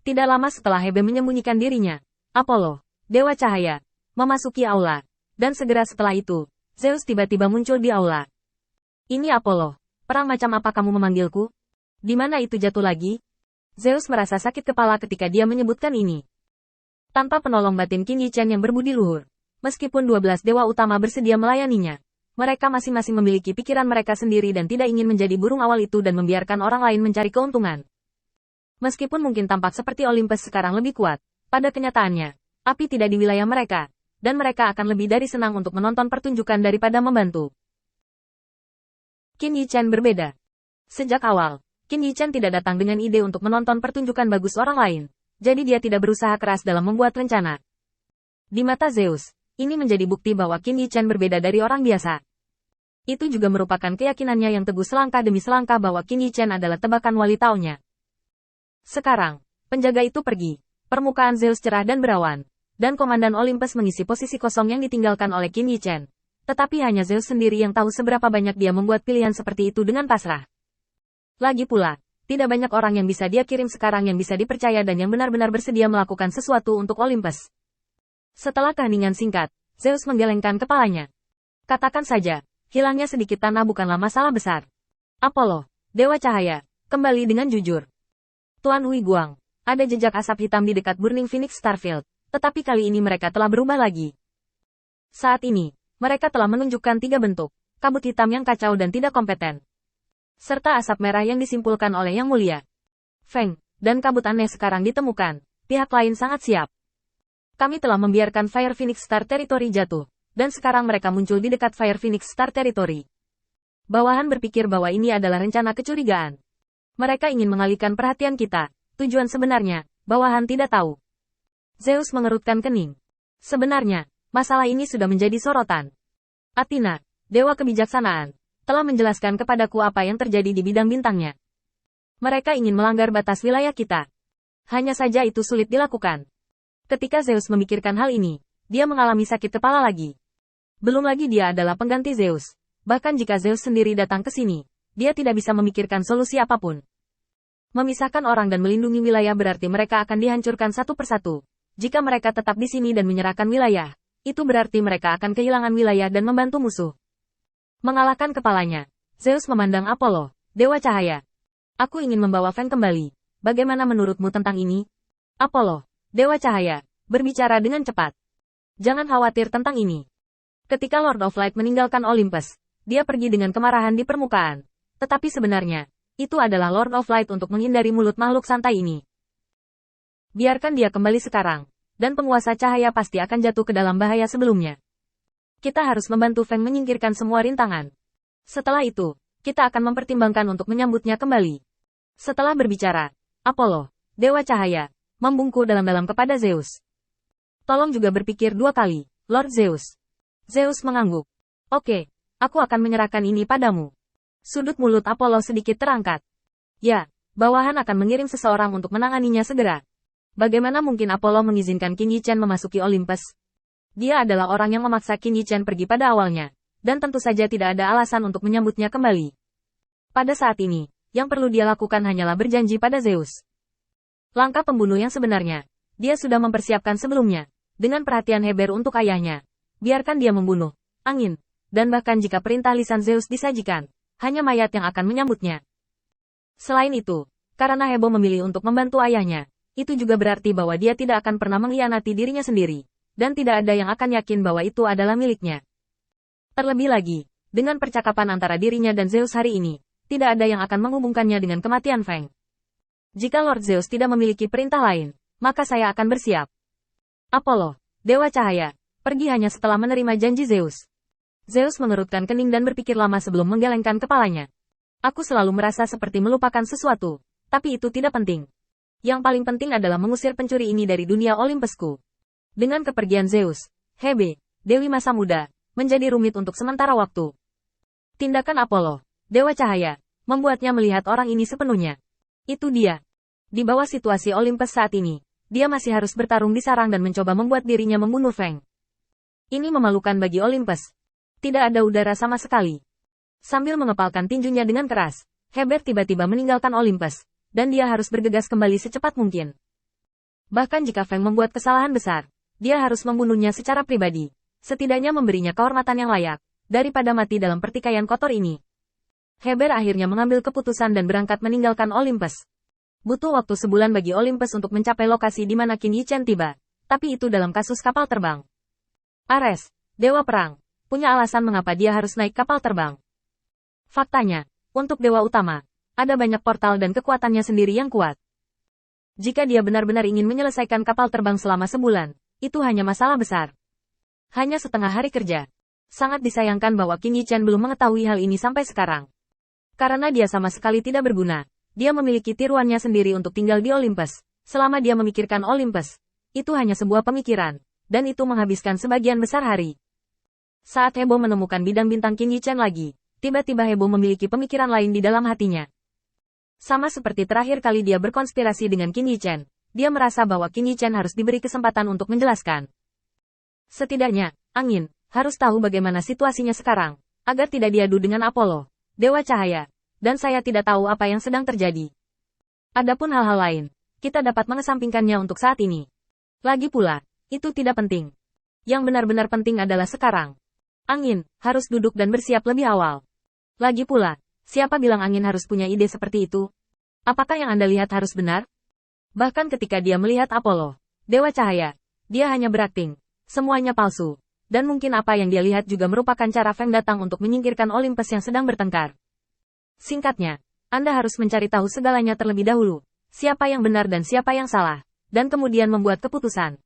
Tidak lama setelah Hebe menyembunyikan dirinya, Apollo, Dewa Cahaya, memasuki aula. Dan segera setelah itu, Zeus tiba-tiba muncul di aula. Ini Apollo, perang macam apa kamu memanggilku? Di mana itu jatuh lagi? Zeus merasa sakit kepala ketika dia menyebutkan ini. Tanpa penolong batin Qin Yichen yang berbudi luhur, meskipun 12 dewa utama bersedia melayaninya, mereka masing-masing memiliki pikiran mereka sendiri dan tidak ingin menjadi burung awal itu dan membiarkan orang lain mencari keuntungan. Meskipun mungkin tampak seperti Olympus sekarang lebih kuat, pada kenyataannya, api tidak di wilayah mereka, dan mereka akan lebih dari senang untuk menonton pertunjukan daripada membantu. Qin Yichen berbeda. Sejak awal, Qin Yichen tidak datang dengan ide untuk menonton pertunjukan bagus orang lain, jadi dia tidak berusaha keras dalam membuat rencana. Di mata Zeus, ini menjadi bukti bahwa Qin Yichen berbeda dari orang biasa. Itu juga merupakan keyakinannya yang teguh selangkah demi selangkah bahwa Qin Yichen adalah tebakan wali taunya. Sekarang, penjaga itu pergi. Permukaan Zeus cerah dan berawan. Dan Komandan Olympus mengisi posisi kosong yang ditinggalkan oleh Qin Yichen. Tetapi hanya Zeus sendiri yang tahu seberapa banyak dia membuat pilihan seperti itu dengan pasrah. Lagi pula, tidak banyak orang yang bisa dia kirim sekarang yang bisa dipercaya dan yang benar-benar bersedia melakukan sesuatu untuk Olympus. Setelah keheningan singkat, Zeus menggelengkan kepalanya. Katakan saja, hilangnya sedikit tanah bukanlah masalah besar. Apollo, Dewa Cahaya, kembali dengan jujur. Tuan Hui Guang, ada jejak asap hitam di dekat Burning Phoenix Starfield, tetapi kali ini mereka telah berubah lagi. Saat ini, mereka telah menunjukkan 3 bentuk, kabut hitam yang kacau dan tidak kompeten. Serta asap merah yang disimpulkan oleh Yang Mulia. Feng, dan kabut aneh sekarang ditemukan, pihak lain sangat siap. Kami telah membiarkan Fire Phoenix Star Territory jatuh, dan sekarang mereka muncul di dekat Fire Phoenix Star Territory. Bawahan berpikir bahwa ini adalah rencana kecurigaan. Mereka ingin mengalihkan perhatian kita. Tujuan sebenarnya, bawahan tidak tahu. Zeus mengerutkan kening. Sebenarnya, masalah ini sudah menjadi sorotan. Athena, Dewa Kebijaksanaan, telah menjelaskan kepadaku apa yang terjadi di bidang bintangnya. Mereka ingin melanggar batas wilayah kita. Hanya saja itu sulit dilakukan. Ketika Zeus memikirkan hal ini, dia mengalami sakit kepala lagi. Belum lagi dia adalah pengganti Zeus. Bahkan jika Zeus sendiri datang ke sini, dia tidak bisa memikirkan solusi apapun. Memisahkan orang dan melindungi wilayah berarti mereka akan dihancurkan satu persatu. Jika mereka tetap di sini dan menyerahkan wilayah, itu berarti mereka akan kehilangan wilayah dan membantu musuh. Mengalahkan kepalanya, Zeus memandang Apollo, Dewa Cahaya. Aku ingin membawa Feng kembali. Bagaimana menurutmu tentang ini? Apollo, Dewa Cahaya, berbicara dengan cepat. Jangan khawatir tentang ini. Ketika Lord of Light meninggalkan Olympus, dia pergi dengan kemarahan di permukaan. Tetapi sebenarnya, itu adalah Lord of Light untuk menghindari mulut makhluk santai ini. Biarkan dia kembali sekarang, dan penguasa cahaya pasti akan jatuh ke dalam bahaya sebelumnya. Kita harus membantu Feng menyingkirkan semua rintangan. Setelah itu, kita akan mempertimbangkan untuk menyambutnya kembali. Setelah berbicara, Apollo, Dewa Cahaya, membungkuk dalam-dalam kepada Zeus. Tolong juga berpikir 2 kali, Lord Zeus. Zeus mengangguk. Oke, aku akan menyerahkan ini padamu. Sudut mulut Apollo sedikit terangkat. Ya, bawahan akan mengirim seseorang untuk menanganinya segera. Bagaimana mungkin Apollo mengizinkan Qin Yichen memasuki Olympus? Dia adalah orang yang memaksa Qin Yichen pergi pada awalnya, dan tentu saja tidak ada alasan untuk menyambutnya kembali. Pada saat ini, yang perlu dia lakukan hanyalah berjanji pada Zeus. Langkah pembunuh yang sebenarnya, dia sudah mempersiapkan sebelumnya, dengan perhatian Heber untuk ayahnya. Biarkan dia membunuh, angin, dan bahkan jika perintah lisan Zeus disajikan, hanya mayat yang akan menyambutnya. Selain itu, karena Hebo memilih untuk membantu ayahnya, itu juga berarti bahwa dia tidak akan pernah mengkhianati dirinya sendiri, dan tidak ada yang akan yakin bahwa itu adalah miliknya. Terlebih lagi, dengan percakapan antara dirinya dan Zeus hari ini, tidak ada yang akan menghubungkannya dengan kematian Feng. Jika Lord Zeus tidak memiliki perintah lain, maka saya akan bersiap. Apollo, Dewa Cahaya, pergi hanya setelah menerima janji Zeus. Zeus mengerutkan kening dan berpikir lama sebelum menggelengkan kepalanya. Aku selalu merasa seperti melupakan sesuatu, tapi itu tidak penting. Yang paling penting adalah mengusir pencuri ini dari dunia Olympusku. Dengan kepergian Zeus, Hebe, Dewi Masa Muda, menjadi rumit untuk sementara waktu. Tindakan Apollo, Dewa Cahaya, membuatnya melihat orang ini sepenuhnya. Itu dia. Di bawah situasi Olympus saat ini, dia masih harus bertarung di sarang dan mencoba membuat dirinya membunuh Feng. Ini memalukan bagi Olympus. Tidak ada udara sama sekali. Sambil mengepalkan tinjunya dengan keras, Heber tiba-tiba meninggalkan Olympus, dan dia harus bergegas kembali secepat mungkin. Bahkan jika Feng membuat kesalahan besar, dia harus membunuhnya secara pribadi. Setidaknya memberinya kehormatan yang layak, daripada mati dalam pertikaian kotor ini. Heber akhirnya mengambil keputusan dan berangkat meninggalkan Olympus. Butuh waktu sebulan bagi Olympus untuk mencapai lokasi di mana Qin Yichen tiba. Tapi itu dalam kasus kapal terbang. Ares, Dewa Perang, punya alasan mengapa dia harus naik kapal terbang. Faktanya, untuk Dewa Utama, ada banyak portal dan kekuatannya sendiri yang kuat. Jika dia benar-benar ingin menyelesaikan kapal terbang selama sebulan, itu hanya masalah besar. Hanya setengah hari kerja. Sangat disayangkan bahwa Qin Yichen belum mengetahui hal ini sampai sekarang. Karena dia sama sekali tidak berguna, dia memiliki tiruannya sendiri untuk tinggal di Olympus. Selama dia memikirkan Olympus, itu hanya sebuah pemikiran, dan itu menghabiskan sebagian besar hari. Saat Hebo menemukan bidang bintang Qin Yichen lagi, tiba-tiba Hebo memiliki pemikiran lain di dalam hatinya. Sama seperti terakhir kali dia berkonspirasi dengan Qin Yichen, dia merasa bahwa Qin Yichen harus diberi kesempatan untuk menjelaskan. Setidaknya, angin harus tahu bagaimana situasinya sekarang, agar tidak diadu dengan Apollo, Dewa Cahaya, dan saya tidak tahu apa yang sedang terjadi. Adapun hal-hal lain, kita dapat mengesampingkannya untuk saat ini. Lagi pula, itu tidak penting. Yang benar-benar penting adalah sekarang. Angin harus duduk dan bersiap lebih awal. Lagi pula, siapa bilang angin harus punya ide seperti itu? Apakah yang Anda lihat harus benar? Bahkan ketika dia melihat Apollo, Dewa Cahaya, dia hanya berakting. Semuanya palsu. Dan mungkin apa yang dia lihat juga merupakan cara Feng datang untuk menyingkirkan Olympus yang sedang bertengkar. Singkatnya, Anda harus mencari tahu segalanya terlebih dahulu. Siapa yang benar dan siapa yang salah. Dan kemudian membuat keputusan.